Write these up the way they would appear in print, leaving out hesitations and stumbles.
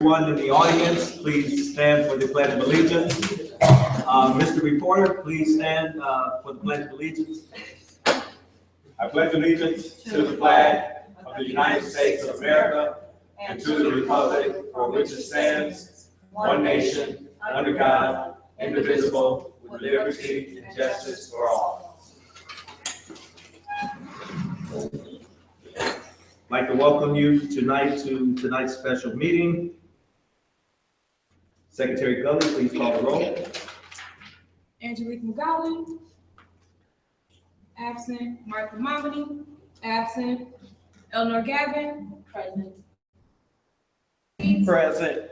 Everyone in the audience, please stand for the Pledge of Allegiance. Mr. Reporter, please stand for the Pledge of Allegiance. I pledge allegiance to the flag of the United States of America and to the republic for which it stands, one nation, under God, indivisible, with liberty and justice for all. I'd like to welcome you tonight to tonight's special meeting. Secretary Gully, please call the roll. Angelique McGowan, absent. Martha Momedy, absent. Eleanor Gavin, present. Present.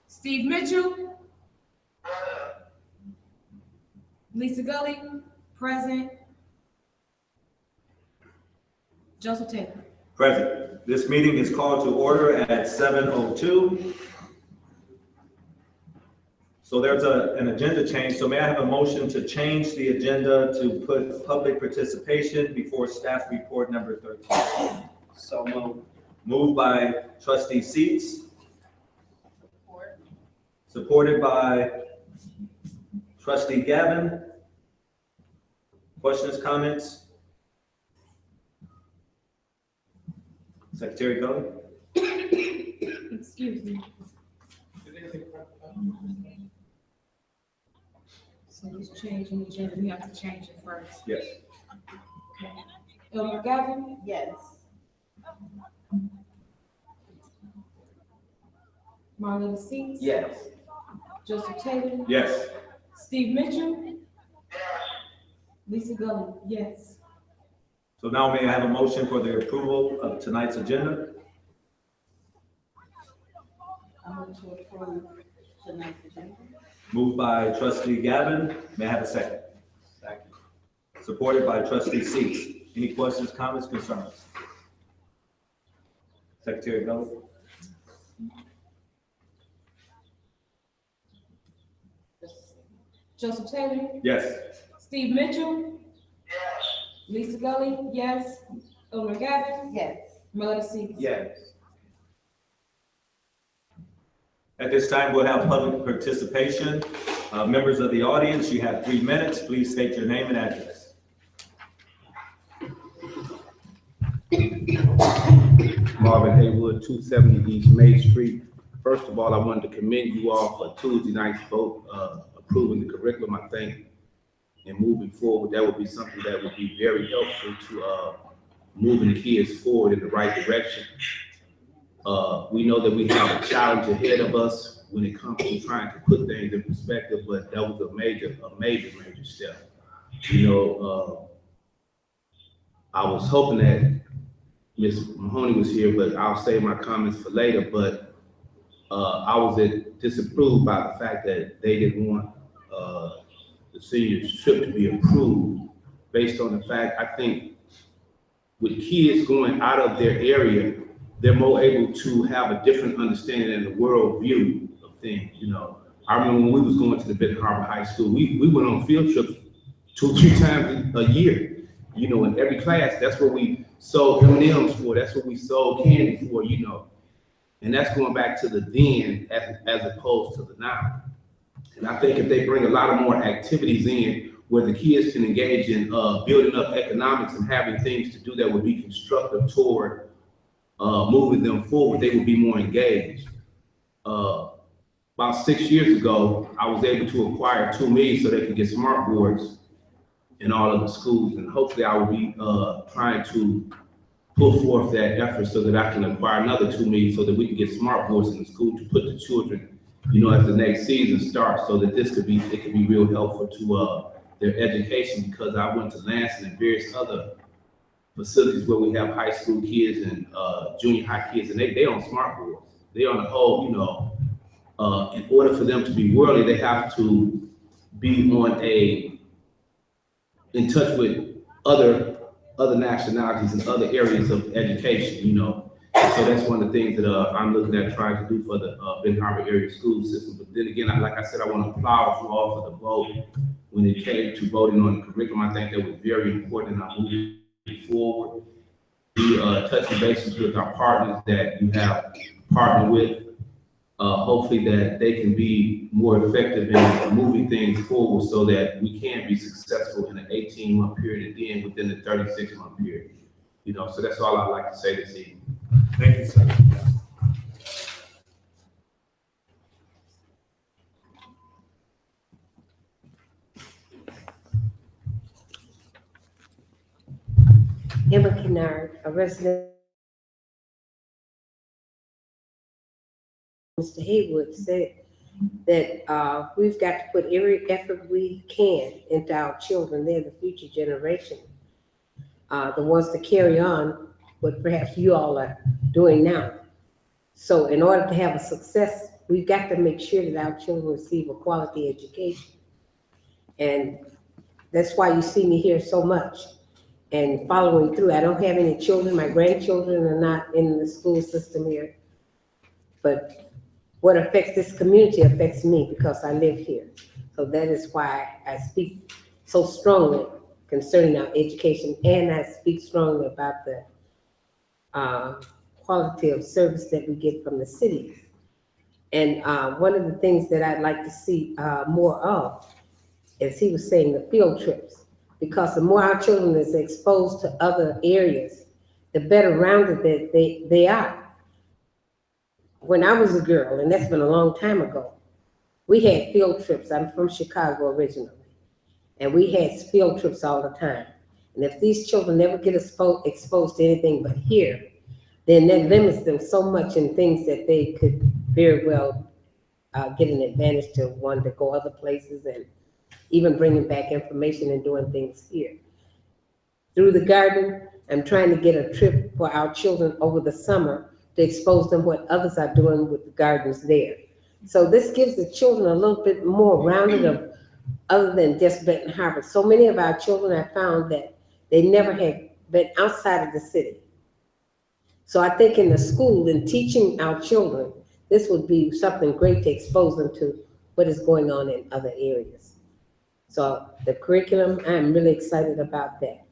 Steve Mitchell, Lisa Gully, present. Joseph Taylor. Present. This meeting is called to order at 7:02. So there's an agenda change. So may I have a motion to change the agenda to put public participation before staff report number 13? So moved. Moved by trustee Seats. Support. Supported by trustee Gavin. Questions, comments? Secretary Gully? Excuse me. So this change in the agenda, we have to change it first. Yes. Okay. Eleanor Gavin? Yes. Marlena Seats? Yes. Joseph Taylor? Yes. Steve Mitchell? Lisa Gully? Yes. So now may I have a motion for the approval of tonight's agenda? I move to approve tonight's agenda. Moved by trustee Gavin. May I have a second? Second. Supported by trustee Seats. Any questions, comments, concerns? Secretary Gully? Joseph Taylor? Yes. Steve Mitchell? Yes. Lisa Gully? Yes. Eleanor Gavin? Yes. Marlena Seats? Yes. At this time, we'll have public participation. Members of the audience, you have 3 minutes. Please state your name and address. Marvin Haywood, 270 East May Street. First of all, I wanted to commend you all for Tuesday night's vote, approving the curriculum, I think, and moving forward, that would be something that would be very helpful to moving the kids forward in the right direction. We know that we have a challenge ahead of us when it comes to trying to put things in perspective, but that was a major step. You know, I was hoping that Ms. Mahoney was here, but I'll save my comments for later. But I was disapproved by the fact that they didn't want the seniors trip to be approved based on the fact, I think, with kids going out of their area, they're more able to have a different understanding and the world view of things. You know, I remember when we was going to the Benton Harbor High School, we went on field trips 2 or 3 times a year. You know, in every class, that's what we sold M&Ms for. That's what we sold candy for. You know, and that's going back to the then as opposed to the now. And I think if they bring a lot of more activities in where the kids can engage in building up economics and having things to do that would be constructive toward moving them forward, they would be more engaged. About 6 years ago, I was able to acquire $2 million so they could get smart boards in all of the schools, and hopefully I will be trying to pull forth that effort so that I can acquire another $2 million so that we can get smart boards in the school to put the children, you know, as the next season starts, so that it could be real helpful to their education, because I went to Lansing and various other facilities where we have high school kids and junior high kids, and they on smart boards. They on the whole, you know, in order for them to be worldly, they have to be in touch with other nationalities and other areas of education, you know. So that's one of the things that I'm looking at trying to do for the Benton Harbor area school system. But then again, like I said, I want to applaud you all for the vote when it came to voting on the curriculum. I think that was very important in our moving forward. We touching bases with our partners that you have partnered with. Hopefully that they can be more effective in moving things forward so that we can be successful in an 18-month period and then within the 36-month period. You know, so that's all I'd like to say this evening. Thank you, sir. Emma Kennard, a resident. Mr. Haywood said that we've got to put every effort we can into our children. They're the future generation, the ones to carry on what perhaps you all are doing now. So in order to have a success, we've got to make sure that our children receive a quality education. And that's why you see me here so much and following through. I don't have any children. My grandchildren are not in the school system here. But what affects this community affects me because I live here. So that is why I speak so strongly concerning our education, and I speak strongly about the quality of service that we get from the city. And one of the things that I'd like to see more of, as he was saying, the field trips, because the more our children is exposed to other areas, the better rounded that they are. When I was a girl, and that's been a long time ago, we had field trips. I'm from Chicago originally, and we had field trips all the time. And if these children never get exposed to anything but here, then that limits them so much in things that they could very well get an advantage to want to go other places and even bringing back information and doing things here. Through the garden, I'm trying to get a trip for our children over the summer to expose them what others are doing with the gardens there. So this gives the children a little bit more rounded of other than just Benton Harbor. So many of our children, I found that they never had been outside of the city. So I think in the school, in teaching our children, this would be something great to expose them to what is going on in other areas. So the curriculum, I'm really excited about that.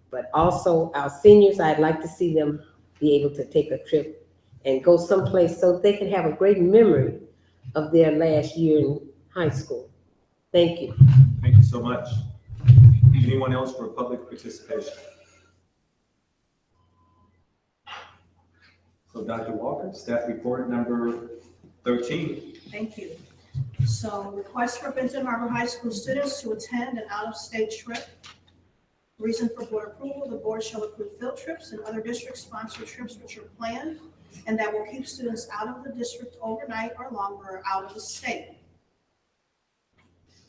But also our seniors, I'd like to see them be able to take a trip and go someplace so they can have a great memory of their last year in high school. Thank you. Thank you so much. Anyone else for public participation? So Dr. Walker, staff report number 13. Thank you. So request for Benton Harbor High School students to attend an out-of-state trip. Reason for board approval, the board shall approve field trips and other district-sponsored trips which are planned and that will keep students out of the district overnight or longer or out of the state.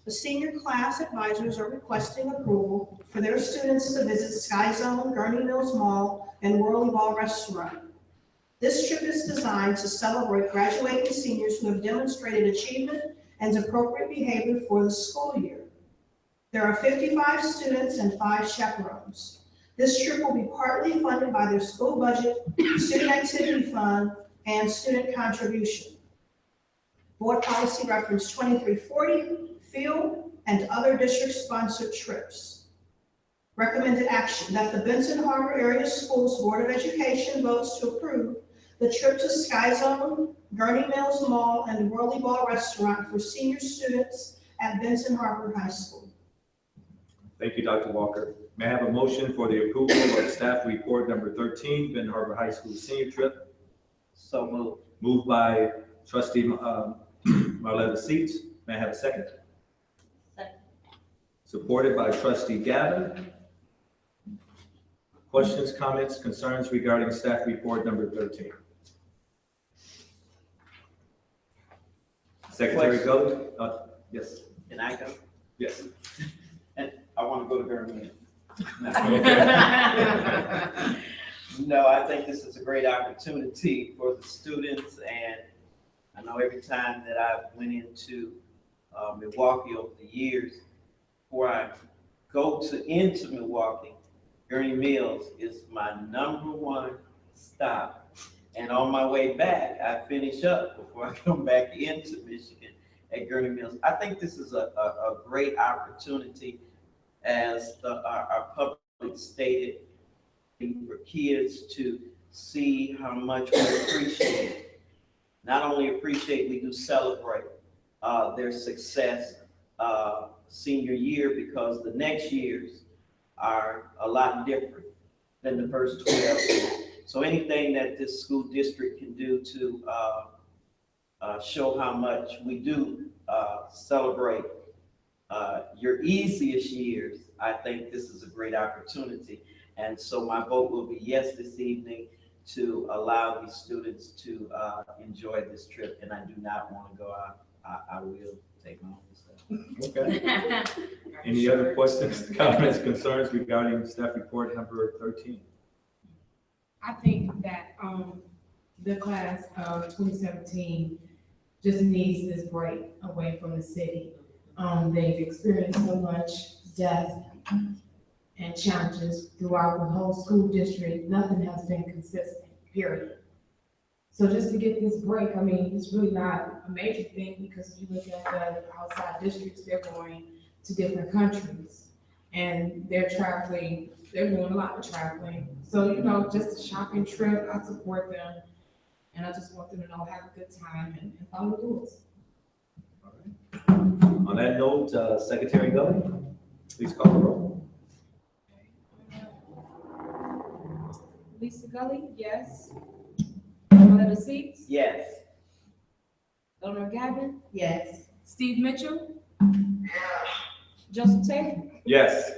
The senior class advisors are requesting approval for their students to visit Sky Zone, Gurney Mills Mall, and Whirly Ball Restaurant. This trip is designed to celebrate graduating seniors who have demonstrated achievement and appropriate behavior for the school year. There are 55 students and 5 chaperones. This trip will be partly funded by their school budget, student activity fund, and student contribution. Board policy reference 2340, field and other district-sponsored trips. Recommended action that the Benton Harbor Area Schools Board of Education votes to approve the trip to Sky Zone, Gurney Mills Mall, and Whirly Ball Restaurant for senior students at Benton Harbor High School. Thank you, Dr. Walker. May I have a motion for the approval of staff report number 13, Benton Harbor High School senior trip? So moved. Moved by trustee Marletta Seats. May I have a second? Second. Supported by trustee Gavin. Questions, comments, concerns regarding staff report number 13? Secretary Gully? Yes. Can I go? Yes. And I want to go to Birmingham. Okay. No, I think this is a great opportunity for the students, and I know every time that I went into Milwaukee over the years, before I go into Milwaukee, Gurney Mills is my #1 stop. And on my way back, I finish up before I come back into Michigan at Gurney Mills. I think this is a great opportunity, as our public stated, for kids to see how much we appreciate. Not only appreciate, we do celebrate their success senior year, because the next years are a lot different than the first 12 years. So anything that this school district can do to show how much we do celebrate your easiest years, I think this is a great opportunity. And so my vote will be yes this evening to allow these students to enjoy this trip. And I do not want to go out. I will take my own stuff. Okay. Any other questions, comments, concerns regarding staff report number 13? I think that, the class of 2017 just needs this break away from the city. They've experienced so much death and challenges throughout the whole school district. Nothing has been consistent, period. So just to get this break, I mean, it's really not a major thing, because if you look at the outside districts, they're going to different countries and they're traveling, they're doing a lot of traveling. So, you know, just a shopping trip, I support them. And I just want them to know, have a good time and follow the rules. All right. On that note, Secretary Gully, please call the roll. Lisa Gully, yes. Marletta Seats, Yes. Eleanor Gavin, Yes. Steve Mitchell, Joseph Taylor. Yes.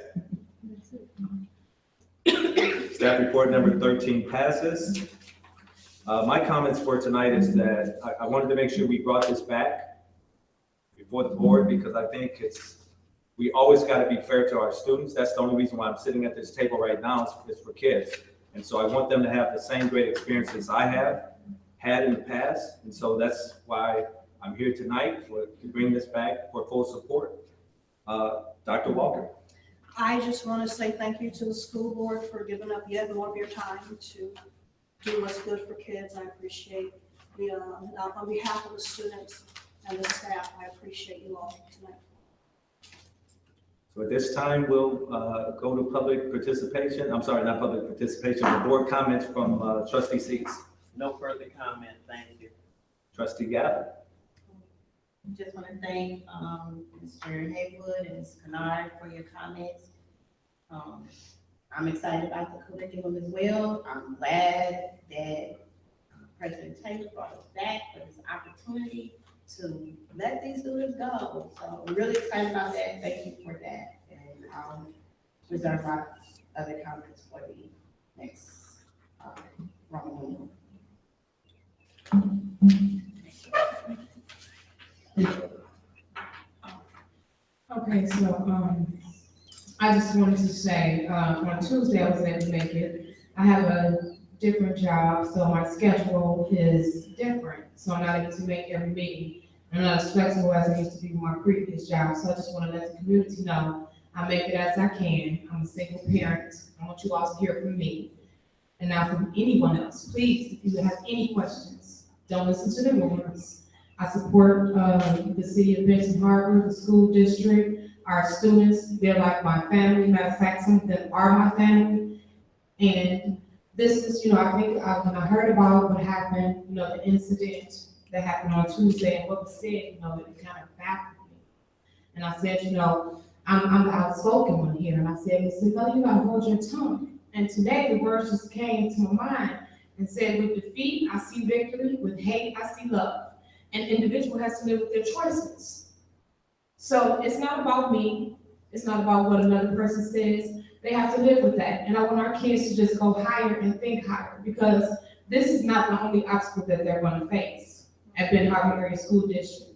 Staff report number 13 passes. My comments for tonight is that I wanted to make sure we brought this back before the board, because I think we always got to be fair to our students. That's the only reason why I'm sitting at this table right now is for kids. And so I want them to have the same great experiences I have had in the past. And so that's why I'm here tonight, to bring this back for full support. Dr. Walker. I just want to say thank you to the school board for giving up yet more of your time to do what's good for kids. I appreciate on behalf of the students and the staff, I appreciate you all tonight. So at this time, we'll go to public participation. I'm sorry, not public participation, but board comments from trustee Seats. No further comment. Thank you. Trustee Gavin. Just want to thank Mr. Haywood and Ms. Kennard for your comments. I'm excited about the curriculum as well. I'm glad that President Taylor brought us back for this opportunity to let these students go. So I'm really excited about that. Thank you for that. And I'll reserve my other comments for the next round. Okay, so, I just wanted to say, on Tuesday, I was able to make it. I have a different job, so my schedule is different, so I'm not able to make every meeting. I'm not as flexible as I used to be with my previous job, so I just want to let the community know I make it as I can. I'm a single parent. I want you all to hear from me. And now from anyone else, please, if you have any questions, don't listen to the rumors. I support the city of Benton Harbor, the school district, our students. They're like my family. Matter of fact, some of them are my family. And this is, you know, I think when I heard about what happened, you know, the incident that happened on Tuesday and what was said, you know, it kind of baffled me. And I said, you know, I'm the outspoken one here. And I said, listen, no, you gotta hold your tongue. And today the words just came to my mind and said, with defeat, I see victory. With hate, I see love. An individual has to live with their choices. So it's not about me. It's not about what another person says. They have to live with that. And I want our kids to just go higher and think higher, because this is not the only obstacle that they're going to face at Benton Harbor Area School District.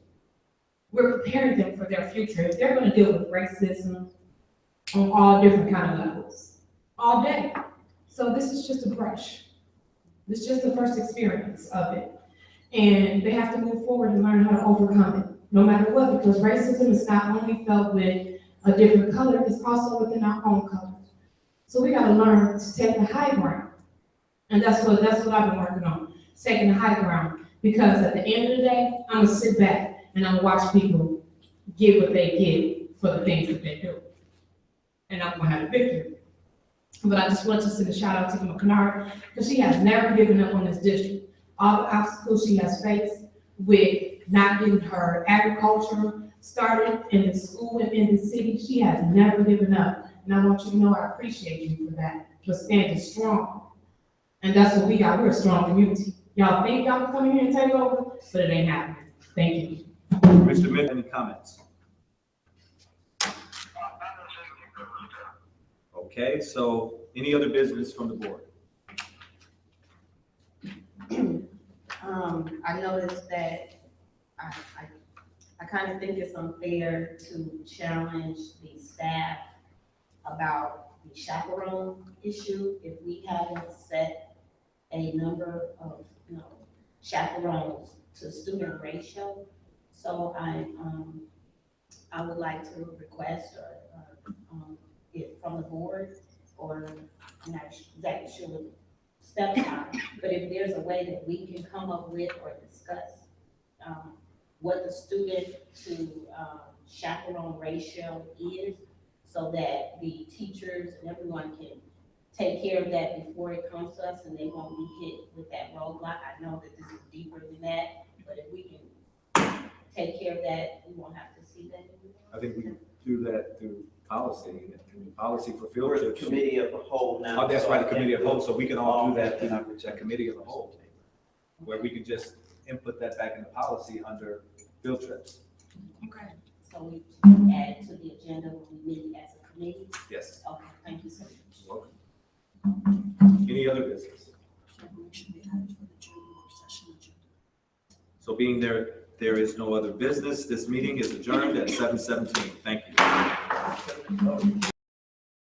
We're preparing them for their future. They're going to deal with racism on all different kind of levels, all day. So this is just a brush. This is just the first experience of it. And they have to move forward and learn how to overcome it, no matter what, because racism is not only felt with a different color, it's also within our own color. So we gotta learn to take the high ground. And that's what I've been working on, taking the high ground. Because at the end of the day, I'm gonna sit back and I'm gonna watch people get what they get for the things that they do. And I'm gonna have a victory. But I just want to send a shout out to Emma Kennard, because she has never given up on this district. All the obstacles she has faced with not getting her agriculture started in the school and in the city, she has never given up. And I want you to know I appreciate you for that, for standing strong. And that's what we got. We're a strong community. Y'all think y'all can come in here and take over, but it ain't happening. Thank you. Mr. Miller, any comments? Okay, so any other business from the board? I noticed that I kind of think it's unfair to challenge the staff about the chaperone issue if we haven't set a number of, you know, chaperones to student ratio. So I would like to request it from the board, or I'm not exactly sure what steps are, but if there's a way that we can come up with or discuss what the student to chaperone ratio is, so that the teachers and everyone can take care of that before it comes to us and they won't be hit with that roadblock. I know that this is deeper than that, but if we can take care of that, we won't have to see that anymore. I think we can do that through policy for field We're the trips. committee of the whole now. Oh, that's so right, the I committee of think the whole, so we can all do that through we'll- that committee of the whole, where we can just input that back in the policy under field trips. Okay. So we add it to the agenda when we meet as a committee. Yes. Okay, thank you so much. You're welcome. Any other business? So being there is no other business, this meeting is adjourned at 7:17. Thank you.